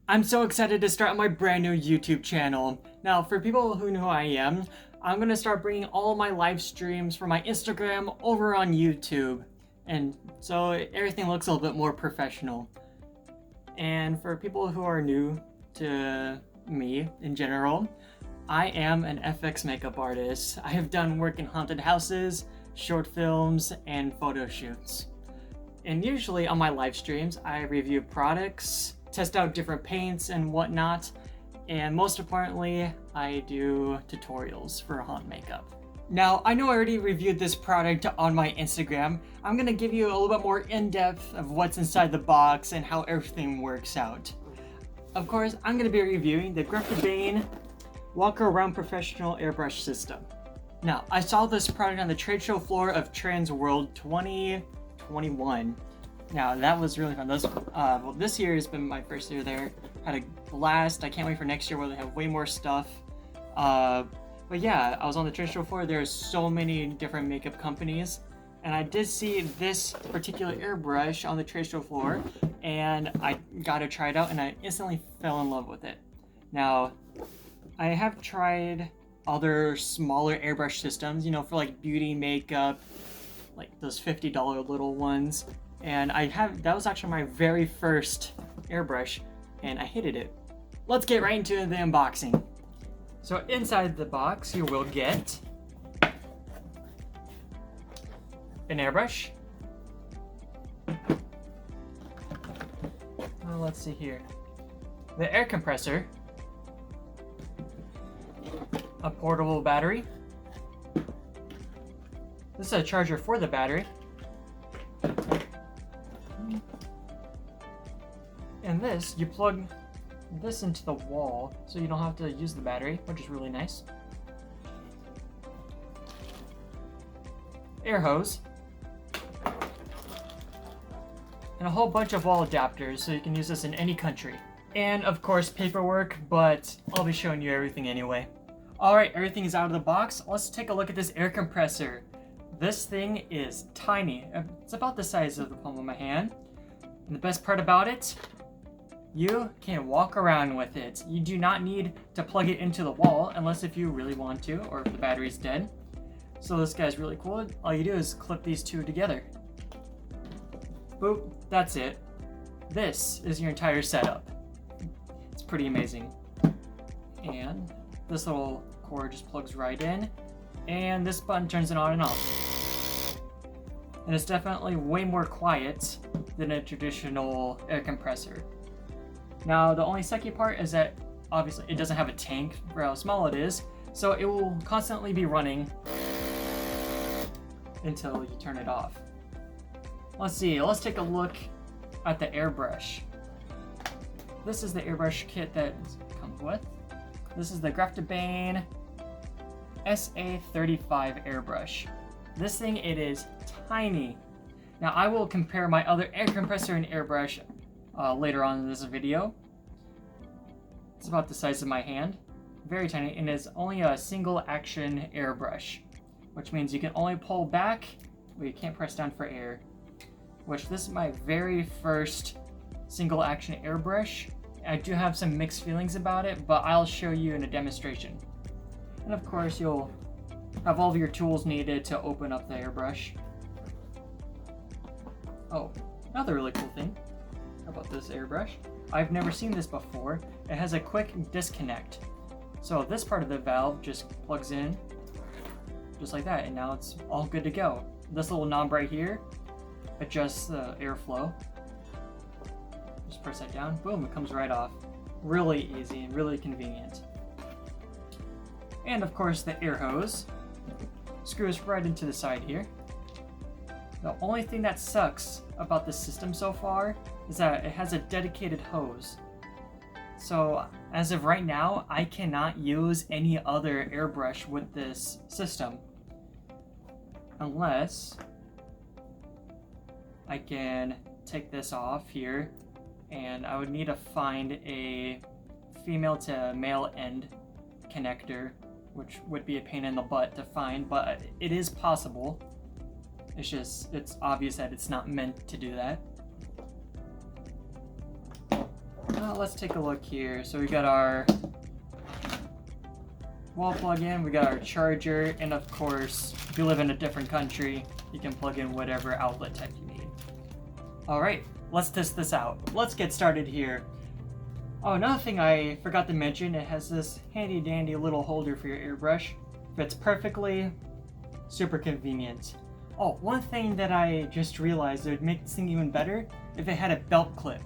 I'm so excited to start my brand new YouTube channel. Now, for people who know who I am, I'm gonna start bringing all my live streams from my Instagram over on YouTube. And so everything looks a little bit more professional. And for people who are new to me in general, I am an FX makeup artist. I have done work in haunted houses, short films, and photo shoots. And usually on my live streams, I review products, test out different paints and whatnot, and most importantly, I do tutorials for haunt makeup. Now, I know I already reviewed this product on my Instagram. I'm gonna give you a little bit more in-depth of what's inside the box and how everything works out. Of course, I'm gonna be reviewing the Graftobain Walk-Around Professional Airbrush System. Now, I saw this product on the trade show floor of Trans World 2021. Now, that was really fun. This year has been my first year there. Had a blast. I can't wait for next year where they have way more stuff. But yeah, I was on the trade show floor. There's so many different makeup companies. And I did see this particular airbrush on the trade show floor, and I got to try it out, and I instantly fell in love with it. Now, I have tried other smaller airbrush systems, for like beauty makeup, like those $50 little ones. And that was actually my very first airbrush, and I hated it. Let's get right into the unboxing. So inside the box, you will get an airbrush. Let's see here. The air compressor, a portable battery. This is a charger for the battery. And this, you plug this into the wall so you don't have to use the battery, which is really nice. Air hose. And a whole bunch of wall adapters so you can use this in any country. And of course paperwork, but I'll be showing you everything anyway. Alright, everything is out of the box. Let's take a look at this air compressor. This thing is tiny. It's about the size of the palm of my hand. And the best part about it, you can walk around with it. You do not need to plug it into the wall unless if you really want to, or if the battery's dead. So this guy's really cool. All you do is clip these two together. Boop, that's it. This is your entire setup. It's pretty amazing. And this little cord just plugs right in, and this button turns it on and off. And it's definitely way more quiet than a traditional air compressor. Now, the only sucky part is that obviously it doesn't have a tank for how small it is, so it will constantly be running until you turn it off. Let's see, let's take a look at the airbrush. This is the airbrush kit that it comes with. This is the Graftobain SA35 airbrush. This thing, it is tiny. Now, I will compare my other air compressor and airbrush later on in this video. It's about the size of my hand, very tiny, and it's only a single action airbrush, which means you can only pull back, but you can't press down for air. Which this is my very first single action airbrush. I do have some mixed feelings about it, but I'll show you in a demonstration. And of course, you'll have all of your tools needed to open up the airbrush. Oh, another really cool thing about this airbrush. I've never seen this before. It has a quick disconnect. So this part of the valve just plugs in, just like that, and now it's all good to go. This little knob right here adjusts the airflow. Just press that down, boom, it comes right off. Really easy and really convenient. And of course the air hose screws right into the side here. The only thing that sucks about this system so far is that it has a dedicated hose. So as of right now, I cannot use any other airbrush with this system unless I can take this off here, and I would need to find a female to male end connector, which would be a pain in the butt to find, but it is possible. It's obvious that it's not meant to do that. Let's take a look here. So we got our wall plug-in, we got our charger, and of course, if you live in a different country, you can plug in whatever outlet type you need. Alright, let's test this out. Let's get started here. Oh, another thing I forgot to mention, it has this handy dandy little holder for your airbrush. Fits perfectly, super convenient. Oh, one thing that I just realized that would make this thing even better if it had a belt clip,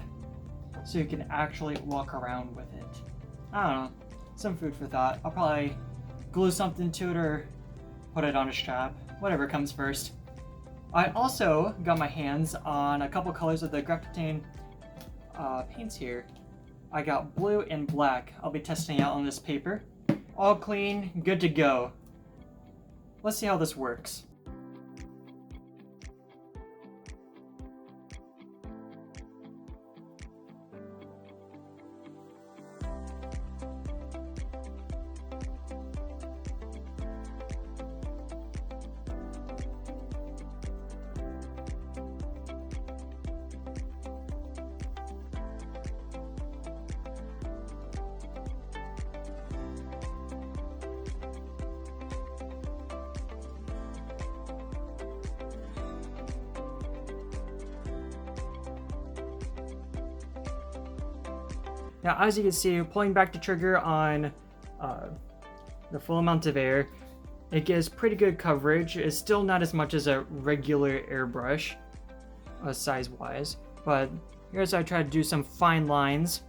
so you can actually walk around with it. I don't know, some food for thought. I'll probably glue something to it or put it on a strap, whatever comes first. I also got my hands on a couple colors of the Graftobain paints here. I got blue and black. I'll be testing out on this paper. All clean, good to go. Let's see how this works. Now, as you can see, pulling back the trigger on the full amount of air, it gives pretty good coverage. It's still not as much as a regular airbrush, size-wise, but here's how I try to do some fine lines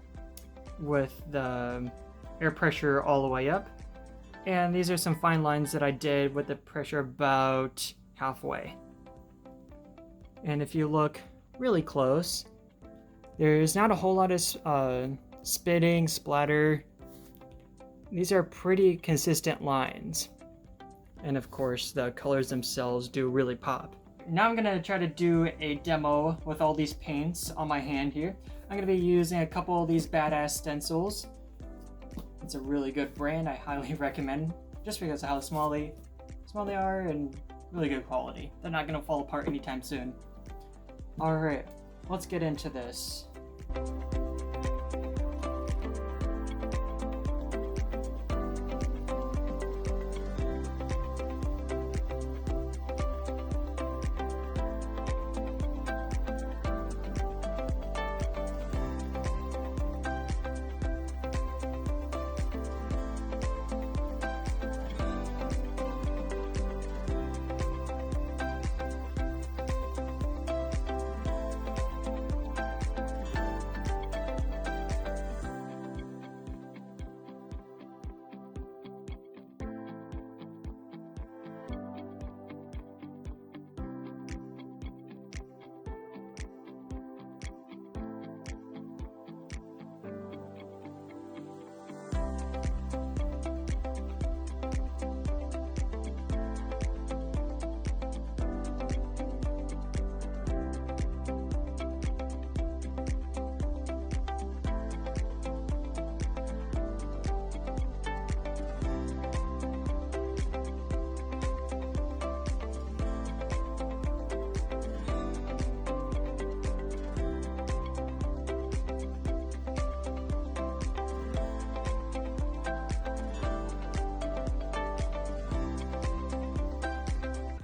with the air pressure all the way up. And these are some fine lines that I did with the pressure about halfway. And if you look really close, there's not a whole lot of spitting, splatter. These are pretty consistent lines. And of course, the colors themselves do really pop. Now I'm gonna try to do a demo with all these paints on my hand here. I'm gonna be using a couple of these badass stencils. It's a really good brand, I highly recommend, just because of how small they are and really good quality. They're not gonna fall apart anytime soon. Alright, let's get into this.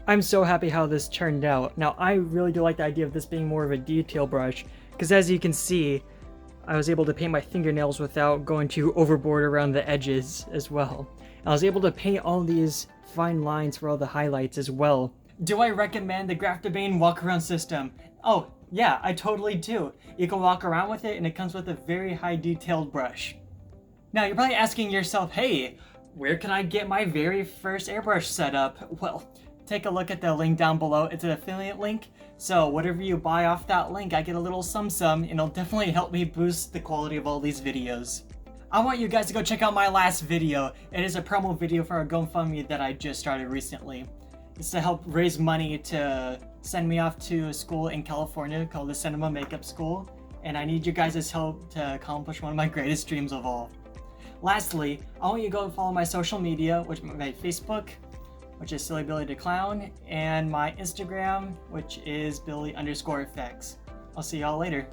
I'm so happy how this turned out. Now, I really do like the idea of this being more of a detail brush, because as you can see, I was able to paint my fingernails without going too overboard around the edges as well. I was able to paint all these fine lines for all the highlights as well. Do I recommend the Graftobain Walk-Around System? Oh, yeah, I totally do. You can walk around with it, and it comes with a very high detailed brush. Now, you're probably asking yourself, hey, where can I get my very first airbrush setup? Well, take a look at the link down below. It's an affiliate link, so whatever you buy off that link, I get a little sum, and it'll definitely help me boost the quality of all these videos. I want you guys to go check out my last video. It is a promo video for a GoFundMe that I just started recently. It's to help raise money to send me off to a school in California called the Cinema Makeup School, and I need you guys' help to accomplish one of my greatest dreams of all. Lastly, I want you to go follow my social media, which is my Facebook, which is Silly Billy the Clown, and my Instagram, which is Billy_effects. I'll see y'all later.